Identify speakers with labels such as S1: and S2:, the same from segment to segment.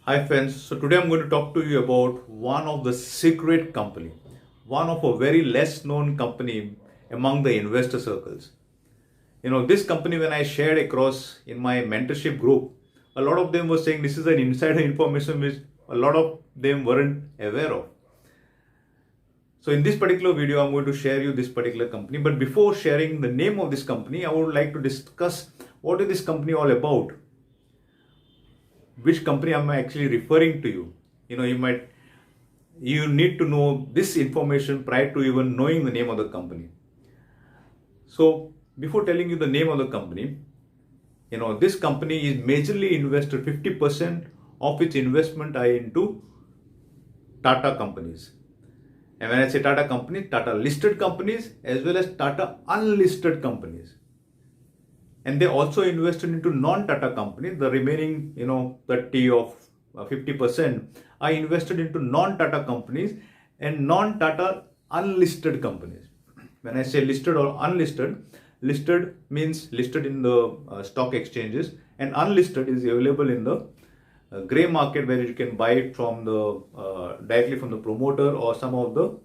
S1: Hi friends, so today I'm going to talk to you about one of the secret company, one of a very less known company among the investor circles. This company when I shared across in my mentorship group, a lot of them were saying this is an insider information which a lot of them weren't aware of. So in this particular video, I'm going to share you this particular company. But before sharing the name of this company, I would like to discuss what is this company all about, which company am I actually referring to you. You need to know this information prior to even knowing the name of the company. So before telling you the name of the company, this company is majorly invested, 50% of its investment are into Tata companies. And when I say Tata companies, Tata listed companies as well as Tata unlisted companies. And they also invested into non-Tata companies. The remaining, 30 of 50% are invested into non-Tata companies and non-Tata unlisted companies. When I say listed or unlisted, listed means listed in the stock exchanges, and unlisted is available in the gray market where you can buy it from the directly from the promoter or some of the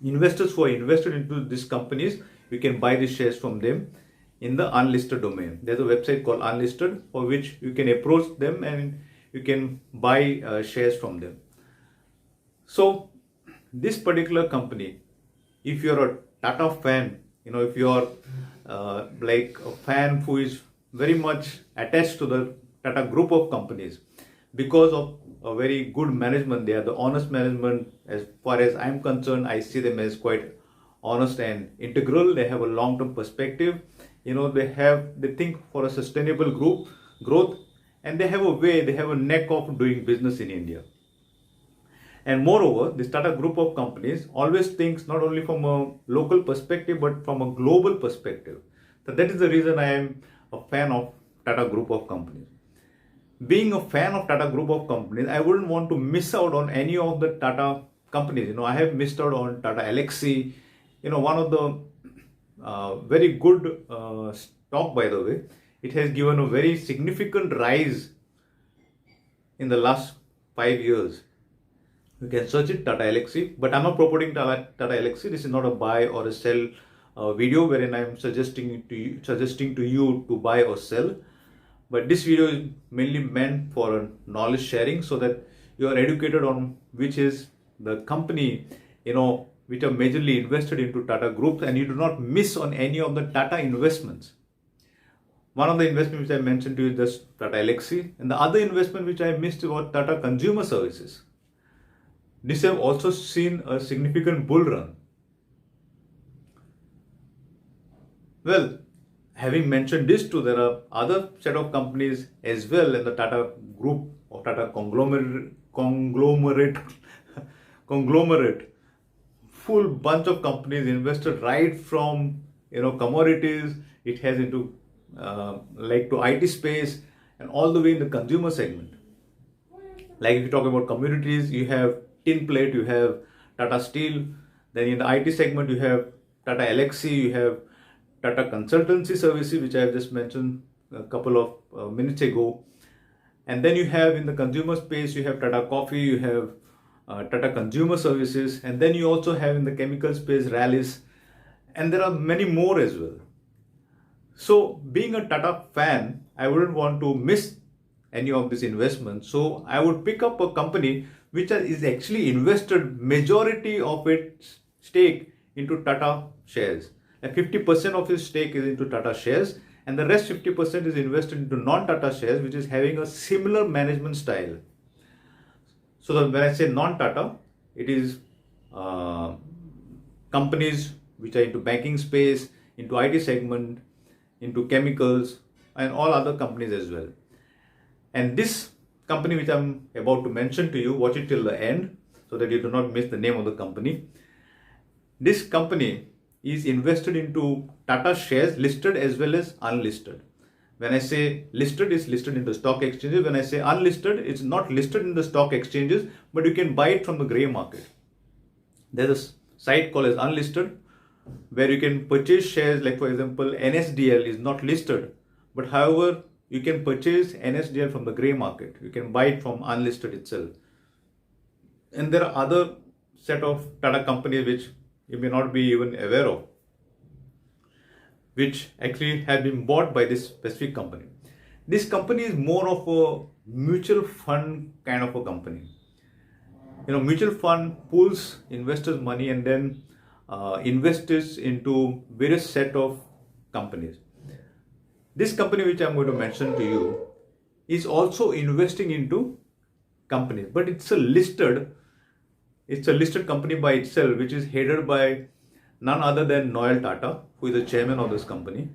S1: investors who are invested into these companies. You can buy the shares from them in the unlisted domain. There's a website called Unlisted for which you can approach them and you can buy shares from them. So this particular company, if you're a Tata fan, if you're like a fan who is very much attached to the Tata group of companies because of a very good management, they are the honest management. As far as I'm concerned, I see them as quite honest and integral. They have a long-term perspective. They think for a sustainable growth, and they have a knack of doing business in India. And moreover, this Tata group of companies always thinks not only from a local perspective but from a global perspective. So that is the reason I am a fan of Tata group of companies. Being a fan of Tata group of companies, I wouldn't want to miss out on any of the Tata companies. I have missed out on Tata Elxsi, one of the very good stock, by the way. It has given a very significant rise in the last 5 years. You can search it, Tata Elxsi, but I'm not promoting Tata Elxsi. This is not a buy or a sell video wherein I'm suggesting to you to buy or sell. But this video is mainly meant for knowledge sharing so that you are educated on which is the company, which are majorly invested into Tata groups, and you do not miss on any of the Tata investments. One of the investments which I mentioned to you is just Tata Elxsi, and the other investment which I missed was Tata Consumer Services. This have also seen a significant bull run. Well, having mentioned this too, there are other set of companies as well in the Tata group or Tata conglomerate, full bunch of companies invested right from commodities. It has into like to IT space and all the way in the consumer segment. Like if you talk about commodities, you have tin plate, you have Tata Steel. Then in the IT segment, you have Tata Elxsi, you have Tata Consultancy Services, which I have just mentioned a couple of minutes ago. And then you have in the consumer space, you have Tata Coffee, you have Tata Consumer Services, and then you also have in the chemical space Rallis, and there are many more as well. So being a Tata fan, I wouldn't want to miss any of this investment. So I would pick up a company which is actually invested majority of its stake into Tata shares. And 50% of its stake is into Tata shares, and the rest 50% is invested into non-Tata shares, which is having a similar management style. So when I say non-Tata, it is companies which are into banking space, into IT segment, into chemicals, and all other companies as well. And this company which I'm about to mention to you, watch it till the end so that you do not miss the name of the company. This company is invested into Tata shares, listed as well as unlisted. When I say listed, it's listed in the stock exchanges. When I say unlisted, it's not listed in the stock exchanges, but you can buy it from the grey market. There's a site called as Unlisted where you can purchase shares, like for example, NSDL is not listed, but however, you can purchase NSDL from the grey market. You can buy it from unlisted itself. And there are other set of Tata companies which you may not be even aware of, which actually have been bought by this specific company. This company is more of a mutual fund kind of a company. Mutual fund pools investors' money and then invests into various set of companies. This company which I'm going to mention to you is also investing into companies, but it's a listed company by itself, which is headed by none other than Noel Tata, who is the chairman of this company.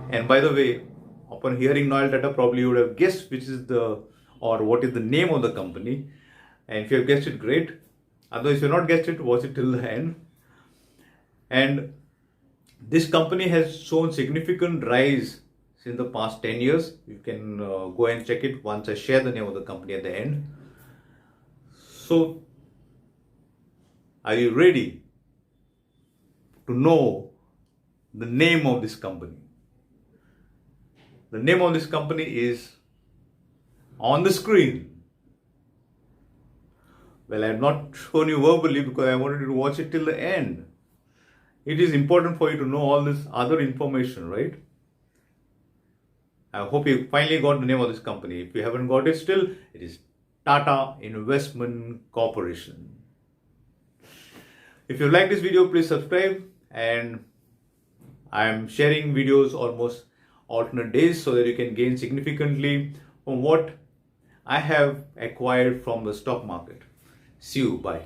S1: And by the way, upon hearing Noel Tata, probably you would have guessed what is the name of the company. And if you have guessed it, great. Otherwise, if you have not guessed it, watch it till the end. And this company has shown significant rise since the past 10 years. You can go and check it once I share the name of the company at the end. So, are you ready to know the name of this company? The name of this company is on the screen. Well, I have not shown you verbally because I wanted you to watch it till the end. It is important for you to know all this other information, right? I hope you finally got the name of this company. If you haven't got it still, it is Tata Investment Corporation. If you like this video, please subscribe. And I am sharing videos almost alternate days so that you can gain significantly from what I have acquired from the stock market. See you. Bye.